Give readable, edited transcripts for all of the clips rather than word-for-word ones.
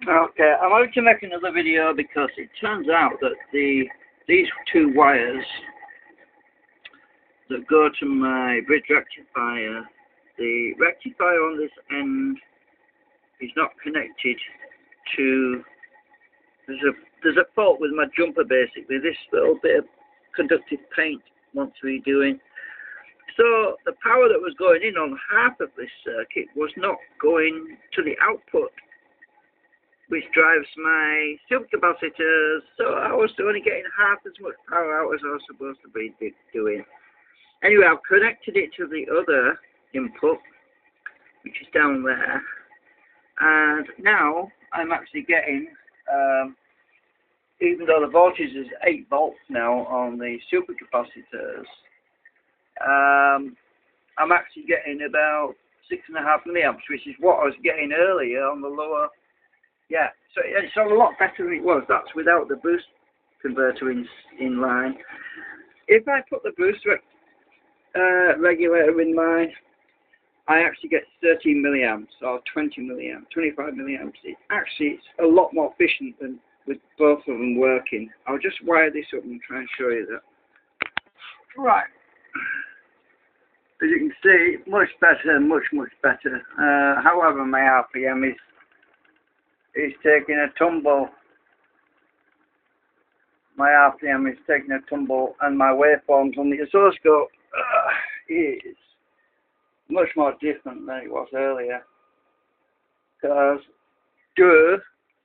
Okay, I'm going to make another video because it turns out that these two wires that go to my bridge rectifier, the rectifier on this end is not connected to. There's a fault with my jumper basically. This little bit of conductive paint wants redoing. So the power that was going in on half of this circuit was not going to the output, which drives my supercapacitors, so I was only getting half as much power out as I was supposed to be doing. Anyway, I've connected it to the other input, which is down there, and now I'm actually getting, even though the voltage is 8 volts now on the supercapacitors, I'm actually getting about 6.5 milliamps, which is what I was getting earlier on the lower. Yeah, so it's a lot better than it was. That's without the boost converter in line. If I put the boost regulator in mine, I actually get 13 milliamps or 20 milliamps, 25 milliamps. It's a lot more efficient than with both of them working. I'll just wire this up and try and show you that. Right. As you can see, much better, much better. However, my RPM is taking a tumble. My RPM is taking a tumble, and my waveforms on the oscilloscope is much more different than it was earlier. Because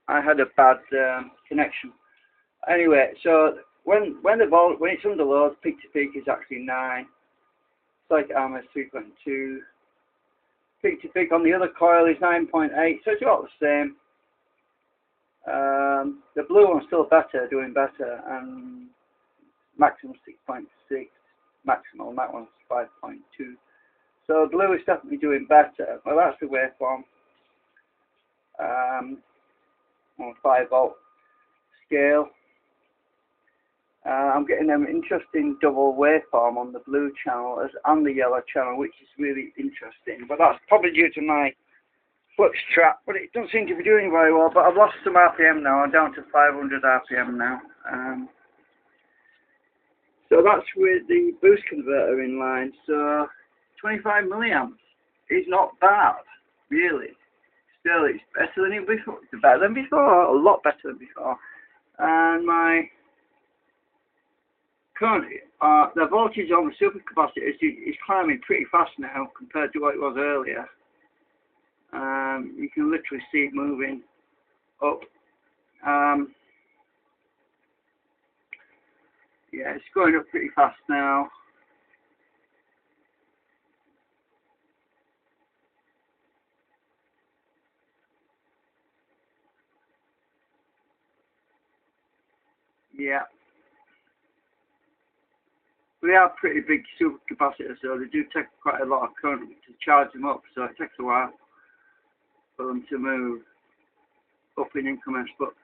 I had a bad connection. Anyway, so when it's under load, peak to peak is actually 9. Like arm is 3.2. Peak to peak on the other coil is 9.8. So it's about the same. The blue one's still better, doing better, and maximum 6.6, maximal, and that one's 5.2. So blue is definitely doing better. Well, that's the waveform on 5 volt scale. I'm getting an interesting double waveform on the blue channel and the yellow channel, which is really interesting. But that's probably due to my flux trap, but it doesn't seem to be doing very well. But I've lost some RPM now. I'm down to 500 RPM now. So that's with the boost converter in line. So 25 milliamps is not bad, really. Still, it's better than it before. It's better than before, a lot better than before. And my currently, the voltage on the supercapacitor is climbing pretty fast now compared to what it was earlier. You can literally see it moving up. Yeah, it's going up pretty fast now. Yeah. They are pretty big supercapacitors, so they do take quite a lot of current to charge them up, so it takes a while for them to move up in increments. But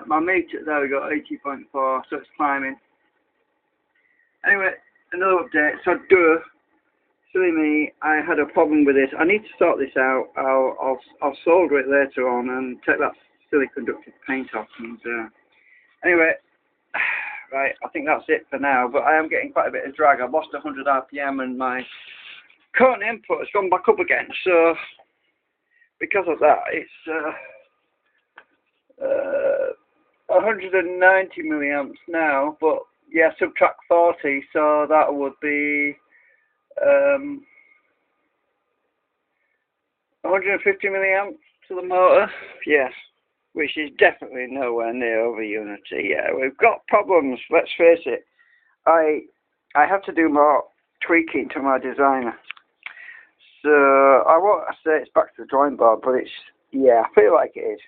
my meter, there we go, 80.4, so it's climbing. Anyway, another update. So, silly me, I had a problem with this. I need to sort this out. I'll solder it later on and take that silly conductive paint off. And anyway. Right, I think that's it for now, but I am getting quite a bit of drag. I've lost 100 RPM and my current input has gone back up again, so because of that, it's 190 milliamps now, but yeah, subtract 40, so that would be 150 milliamps to the motor, yes. Which is definitely nowhere near over unity. Yeah, we've got problems, let's face it. I have to do more tweaking to my designer. So I won't say it's back to the drawing board, but it's, yeah, I feel like it is.